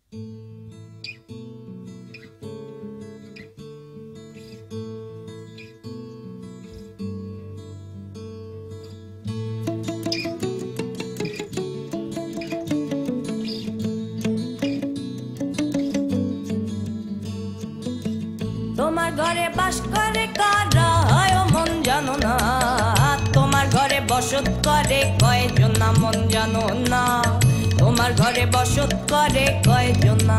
তোমার ঘরে বাস করে কারা হয় ও মন জানো না, তোমার ঘরে বসত করে কয়জন না মন জানো না, তোমার ঘরে বসত করে কয়জন না,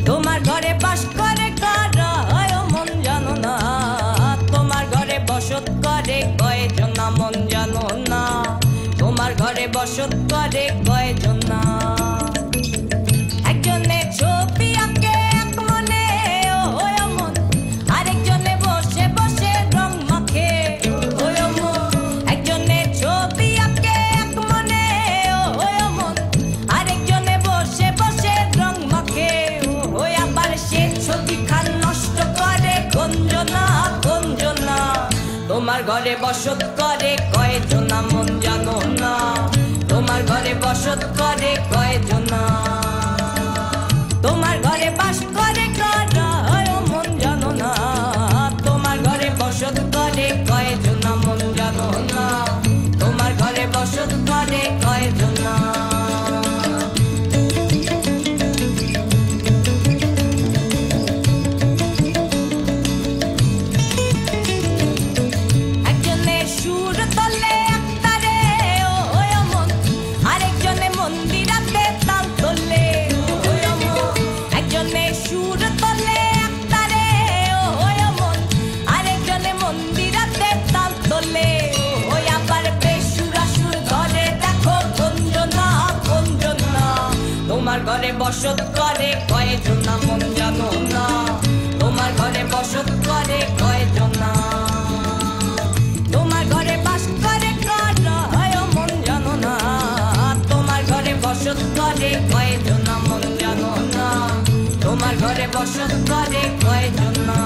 তোমার ঘরে বাস করে কারা হয় ও মন জানো না, তোমার ঘরে বসত করে কয়জন না মন জানো না, তোমার ঘরে বসত করে কয়জন না। একজনে ছবি আঁকে এক মনে ওই মন, আরেকজনে বসে বসে রং মাখে ওই মন, একজনে ছবি আঁকে এক মনে ওই মন, আরেকজনে বসে বসে রং মাখে ওই, আবার সে ছবি খান নষ্ট করে গঞ্জনা গঞ্জনা, তোমার ঘরে বসত করে কয়জন না মন জানো না, তোমার ঘরে বসত করে কয়জন না, তোমার ঘরে বাস করে কারা হয় ও মন জানো না, তোমার ঘরে বসত করে কয়জন না মন জানো না, তোমার ঘরে বসত করে কয়জন না। একজনে সুর তোলে একতারে ওই মন, আরেকজনে মন্দিরাতে তাল তোলে ওই মন, একজনে সুর তোলে একতারে ওই মন, আরেকজনে মন্দিরাতে তাল তোলে ওই, আবার বেসুরা সুর ধরে দেখো গঞ্জনা গঞ্জনা, তোমার ঘরে বসত করে কয়জন না মন জানো না, তোমার ঘরে বসত করে কয়জন না, তোমার ঘরে বাস করে কারা হয় ও মন জানো না, তোমার ঘরে বসত করে কয়জন না মন জানো না, তোমার ঘরে বসত করে কয়জন না।